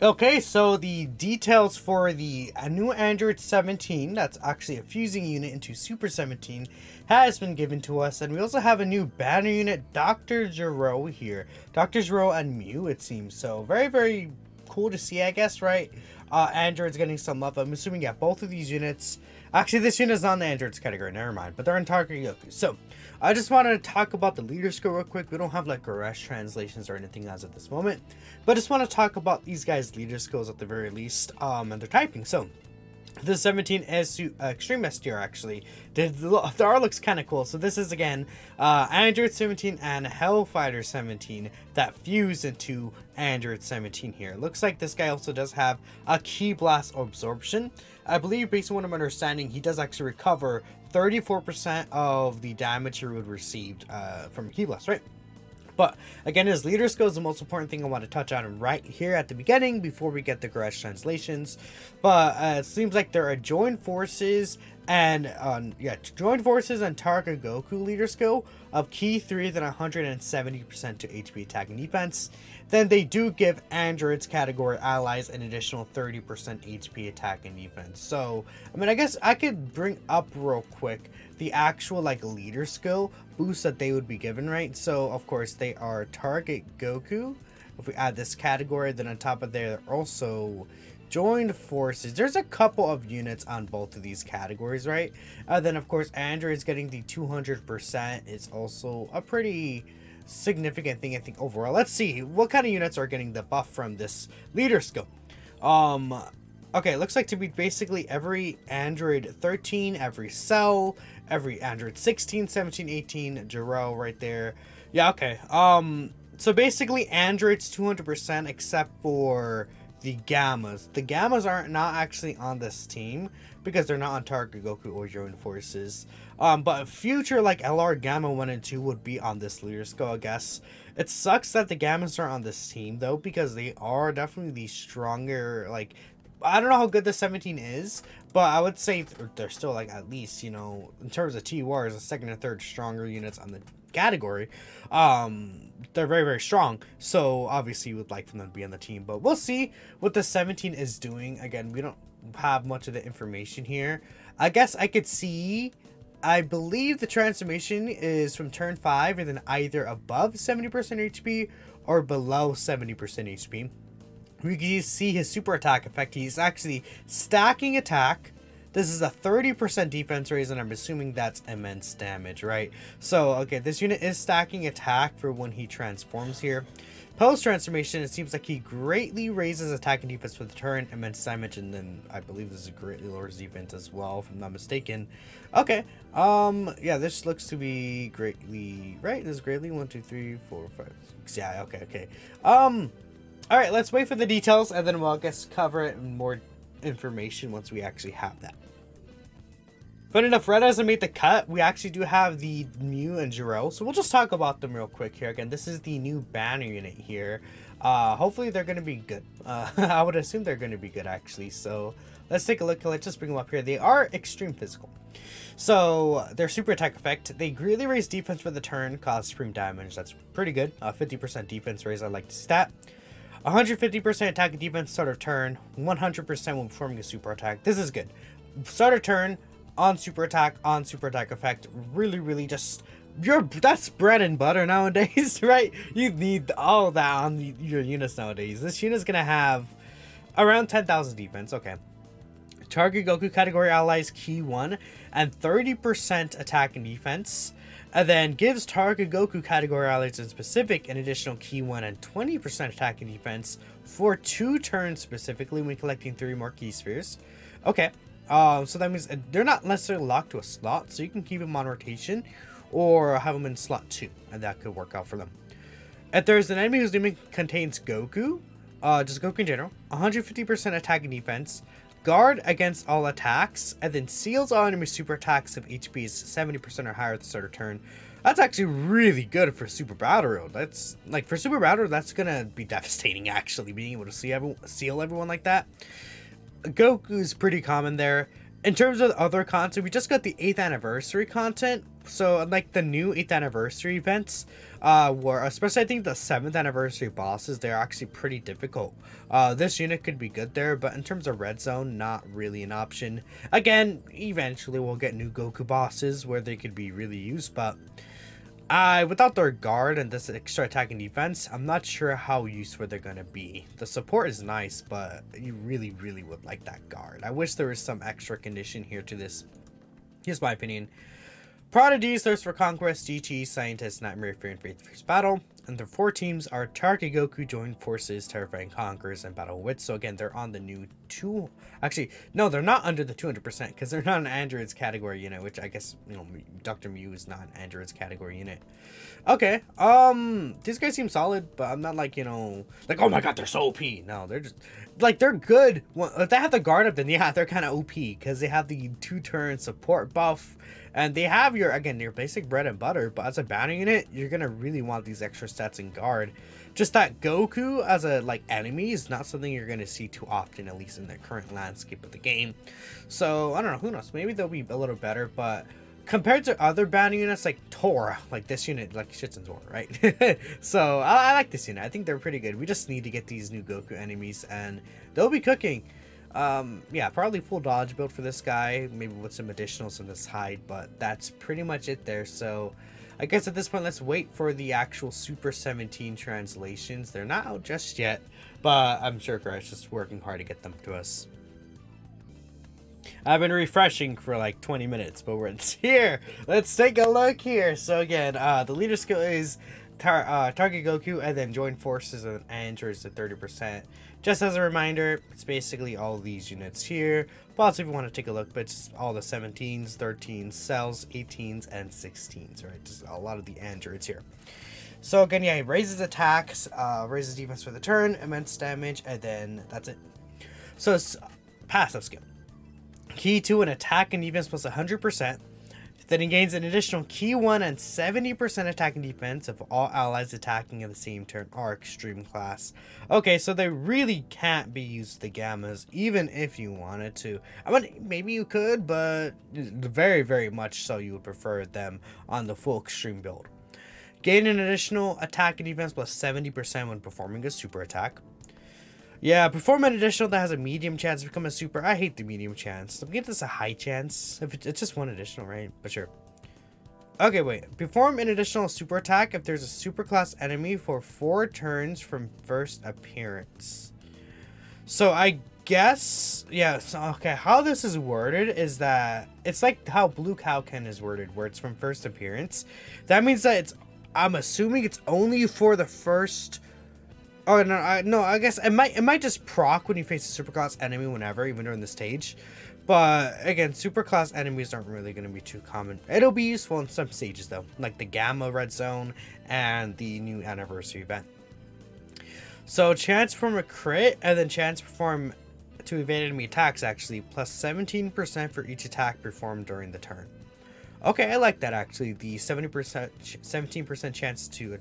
Okay, so the details for the new Android 17, that's actually a fusing unit into Super 17, has been given to us. And we also have a new banner unit, Dr. Gero here. Dr. Gero and Mew, it seems. So very, very cool to see, I guess, right? Android's getting some love. I'm assuming, yeah, both of these units. Actually, this unit is on the Android's category, never mind. But they're in Target Goku. So, I just wanted to talk about the leader skill real quick. We don't have like Goresh translations or anything as of this moment. But I just want to talk about these guys' leader skills at the very least, and their typing. So, the 17 is Extreme SDR actually. The art looks kind of cool. So this is again Android 17 and Hellfighter 17 that fuse into Android 17 here. Looks like this guy also does have a Ki Blast absorption. I believe based on what I'm understanding, he does actually recover 34% of the damage he would received from Ki Blast, right? But again, his leader skill is the most important thing I want to touch on right here at the beginning before we get the Goresh translations. But it seems like there are joined forces and joined forces and Target Goku leader skill of Ki 3 than 170% to HP attack and defense. Then they do give Android's category allies an additional 30% HP attack and defense. So I mean, I guess I could bring up real quick the actual like leader skill boost that they would be given, right? So of course they are Target Goku. If we add this category, then on top of there, they're also joined forces. There's a couple of units on both of these categories, right? Then of course Android's getting the 200% is also a pretty significant thing, I think, overall. Let's see what kind of units are getting the buff from this leader skill. Okay, looks like to be basically every Android 13, every Cell, every Android 16, 17, 18, Gero right there. Yeah, okay. So basically Android's 200% except for the Gammas. The Gammas are not actually on this team because they're not on Target Goku or Joined Forces. But future like LR Gamma 1 and 2 would be on this leader skill, I guess. It sucks that the Gammas are on this team though, because they are definitely the stronger, like, I don't know how good the 17 is, but I would say they're still like at least, you know, in terms of TURs, the second and third stronger units on the category. They're very, very strong. So obviously you would like for them to be on the team, but we'll see what the 17 is doing. Again, we don't have much of the information here. I guess I could see, I believe the transformation is from turn 5 and then either above 70% HP or below 70% HP. We can see his super attack effect. He's actually stacking attack. This is a 30% defense raise, and I'm assuming that's immense damage, right? So, okay, this unit is stacking attack for when he transforms here. Post-transformation, it seems like he greatly raises attack and defense for the turn, immense damage, and then I believe this is greatly lowers defense as well, if I'm not mistaken. Okay, yeah, this looks to be greatly, right? This is greatly 1, 2, 3, 4, 5, 6. Yeah, okay. Alright, let's wait for the details, and then we'll, I guess, cover it in more information once we actually have that. But enough, Red hasn't made the cut. We actually do have the Mew and Gero, so we'll just talk about them real quick here. Again, this is the new banner unit here. Hopefully they're going to be good. I would assume they're going to be good, actually. So let's take a look. Let's just bring them up here. They are extreme physical. So their super attack effect, they greatly raise defense for the turn, cause supreme damage. That's pretty good. 50% defense raise, I like to see that. 150% attack and defense start of turn, 100% when performing a super attack. This is good. Start of turn, on super attack effect. Really just, that's bread and butter nowadays, right? You need all that on your units nowadays. This unit's gonna have around 10,000 defense, okay. Target Goku category allies Ki 1 and 30% attack and defense. And then gives Target Goku category allies in specific an additional Ki 1 and 20% attack and defense for 2 turns specifically when collecting 3 more Ki spheres. Okay, so that means they're not necessarily locked to a slot, so you can keep them on rotation or have them in slot 2, and that could work out for them. If there's an enemy whose name contains Goku, just Goku in general, 150% attack and defense, guard against all attacks, and then seals all enemy super attacks if HP is 70% or higher at the start of turn. That's actually really good for Super Battle Road. That's, like, for Super Battle Road, that's gonna be devastating, actually, being able to seal everyone like that. Goku's pretty common there. In terms of other content, we just got the 8th anniversary content. So like the new 8th anniversary events, were, especially I think the 7th anniversary bosses, they're actually pretty difficult. This unit could be good there, but in terms of red zone, not really an option. Again, eventually we'll get new Goku bosses where they could be really used, but without their guard and this extra attack and defense, I'm not sure how useful they're gonna be. The support is nice, but you really would like that guard. I wish there was some extra condition here to this. Here's my opinion. Prodigies, Thirst for Conquest, GT, Scientist, Nightmare, Fear, and Faith Fierce Battle. And the 4 teams are Target Goku, Join Forces, Terrifying Conquerors, and Battle Wits. So again, they're on the new 2... Actually, no, they're not under the 200% because they're not an androids category unit, which I guess, you know, Dr. Mew is not an androids category unit. Okay, these guys seem solid, but I'm not like, you know, like, oh my god, they're so OP. No, they're just, like, they're good. Well, if they have the guard up, then yeah, they're kind of OP because they have the 2-turn support buff. And they have your, again, your basic bread and butter, but as a banner unit, you're going to really want these extra stats in guard. Just that Goku as a, like, enemy is not something you're going to see too often, at least in the current landscape of the game. So, I don't know, who knows, maybe they'll be a little better, but compared to other banner units like Tora, like this unit, like shits in Tora, right? So, I like this unit. I think they're pretty good. We just need to get these new Goku enemies, and they'll be cooking. Yeah, probably full dodge build for this guy, maybe with some additionals in this hide, but that's pretty much it there. So I guess at this point, let's wait for the actual Super 17 translations. They're not out just yet, but I'm sure Crash is working hard to get them to us. I've been refreshing for like 20 minutes, but we're here. Let's take a look here. So again, the leader skill is Target Goku, and then Join Forces and Androids at 30%. Just as a reminder, it's basically all these units here. Plus, if you want to take a look, but it's all the 17s, 13s, cells, 18s, and 16s, right? Just a lot of the androids here. So again, yeah, it raises attacks, raises defense for the turn, immense damage, and then that's it. So it's passive skill. Key 2 an attack and defense plus 100%. Then he gains an additional Key 1 and 70% attack and defense if all allies attacking in the same turn are extreme class. Okay, so they really can't be used the Gammas, even if you wanted to. I mean, maybe you could, but very much so you would prefer them on the full extreme build. Gain an additional attack and defense plus 70% when performing a super attack. Yeah, perform an additional that has a medium chance to become a super. I hate the medium chance. I'll give this a high chance. If it's just one additional, right? But sure. Okay, wait. Perform an additional super attack if there's a super class enemy for 4 turns from first appearance. So I guess, yeah, so, okay, how this is worded is that it's like how Blue Cowken is worded, where it's from first appearance. That means that it's, I'm assuming it's only for the first. Oh no, I guess it might just proc when you face a superclass enemy whenever, even during the stage. But again, superclass enemies aren't really going to be too common. It'll be useful in some stages though, like the Gamma Red Zone and the new anniversary event. So chance from a crit and then chance perform to evade enemy attacks actually, plus 17% for each attack performed during the turn. Okay, I like that actually. The 17% chance to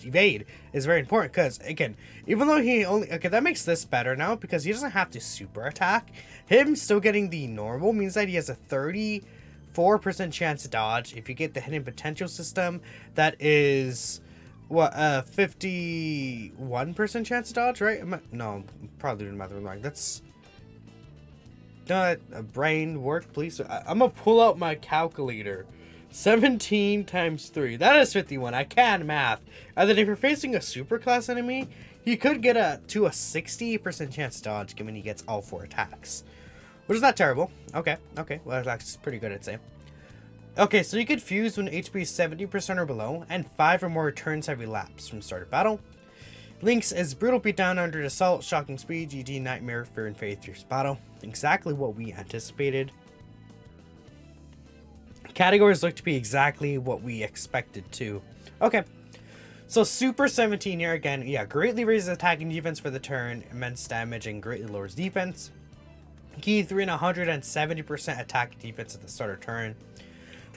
evade is very important because, again, even though he only... Okay, that makes this better now because he doesn't have to super attack. Him still getting the normal means that he has a 34% chance to dodge. If you get the hidden potential system, that is... What, 51% chance to dodge, right? No, I'm probably doing math wrong. That's... No, brain work, please. I'm gonna pull out my calculator. 17 times 3. That is 51. I can math. And then if you're facing a superclass enemy, he could get to a 60% chance to dodge, given he gets all 4 attacks. Which is not terrible. Okay. Well, that's pretty good, I'd say. Okay, so you could fuse when HP is 70% or below, and 5 or more turns have elapsed from start of battle. Links is Brutal Beatdown under Assault, Shocking Speed, GD, Nightmare, Fear and Faith, Fierce Battle. Exactly what we anticipated. Categories look to be exactly what we expected to. Okay. So Super 17 here again, yeah, greatly raises attack and defense for the turn, immense damage, and greatly lowers defense. Key 3 and 170% attack and defense at the start of turn.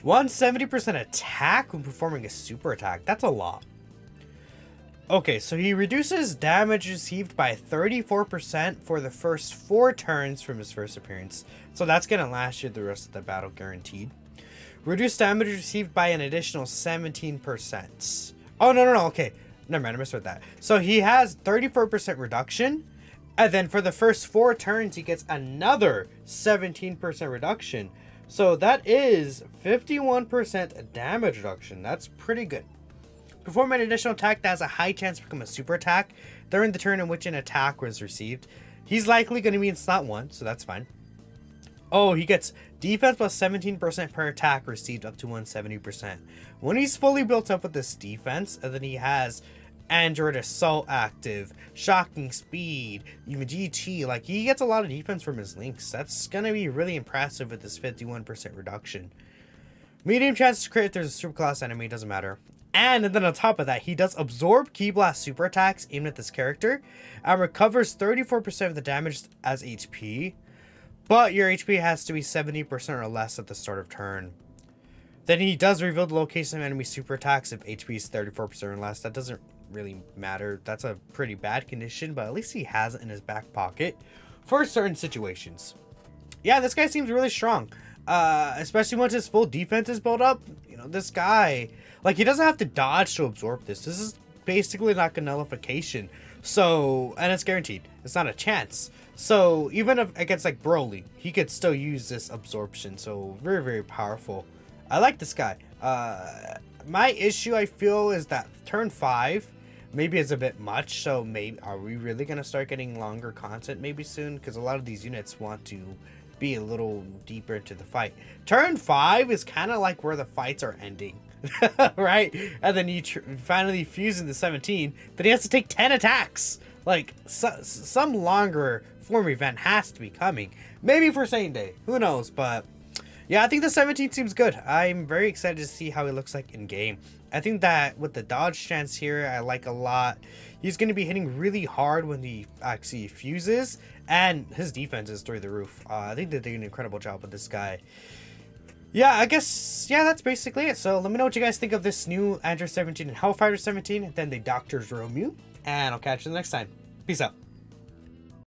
170% attack when performing a super attack. That's a lot. Okay, so he reduces damage received by 34% for the first 4 turns from his first appearance. So that's going to last you the rest of the battle guaranteed. Reduce damage received by an additional 17%. Oh, no, okay. Never mind, I misread that. So he has 34% reduction. And then for the first 4 turns, he gets another 17% reduction. So that is 51% damage reduction. That's pretty good. Perform an additional attack that has a high chance to become a super attack during the turn in which an attack was received. He's likely going to be in slot 1, so that's fine. Oh, he gets defense plus 17% per attack received up to 170%. When he's fully built up with this defense, and then he has Android Assault active, Shocking Speed, even GT, like he gets a lot of defense from his links. That's going to be really impressive with this 51% reduction. Medium chance to crit if there's a super class enemy, doesn't matter. And then on top of that, he does absorb Ki Blast super attacks aimed at this character and recovers 34% of the damage as HP. But your HP has to be 70% or less at the start of turn. Then he does reveal the location of enemy super attacks if HP is 34% or less. That doesn't really matter. That's a pretty bad condition, but at least he has it in his back pocket for certain situations. Yeah, this guy seems really strong. Especially once his full defense is built up. You know, this guy, like, he doesn't have to dodge to absorb this. This is basically like a nullification. So, and it's guaranteed. It's not a chance. So, even if against like Broly, he could still use this absorption. So, very, very powerful. I like this guy. My issue, I feel, is that turn 5 maybe is a bit much. So, maybe, are we really going to start getting longer content maybe soon? Because a lot of these units want to be a little deeper into the fight. Turn 5 is kind of like where the fights are ending. Right? And then you finally fuse into 17. Then he has to take 10 attacks. Like, some longer form event has to be coming. Maybe for same day. Who knows? But yeah, I think the 17 seems good. I'm very excited to see how it looks like in game. I think that with the dodge chance here, I like a lot. He's going to be hitting really hard when he actually fuses. And his defense is through the roof. I think they did an incredible job with this guy. Yeah, I guess, yeah, that's basically it. So let me know what you guys think of this new Android 17 and Hellfighter 17. And then the Dr. Romeo. And I'll catch you the next time. Peace out.